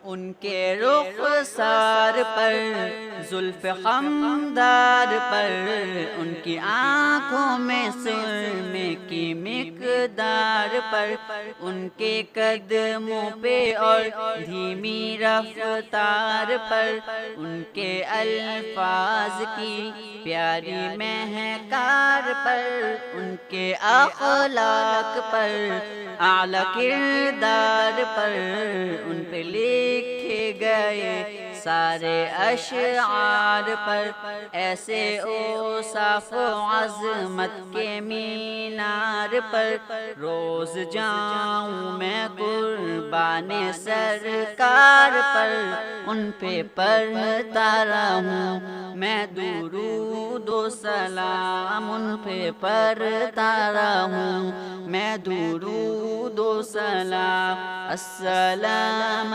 उनके रुखसार पर जुल्फ़ ख़मदार पर, उनकी आँखों में सुरमे की मिक़दार पर, उनके कदमों पे और धीमी रफ्तार पर, उनके अल्फाज की प्यारी महकार पर, उनके अख़लाक़ पर आला किरदार पर, उन पे लिखे गए सारे अशआर पर, ऐसे औसाफ़ अज़मत के मीनार पर, रोज़ जाऊँ मैं कुर्बाने सरकार पर, उन पे पढ़ता रहूँ मैं दुरूद व सलाम, उन पे पढ़ता रहूँ मैं दुरूद व सलाम। अस्सलाम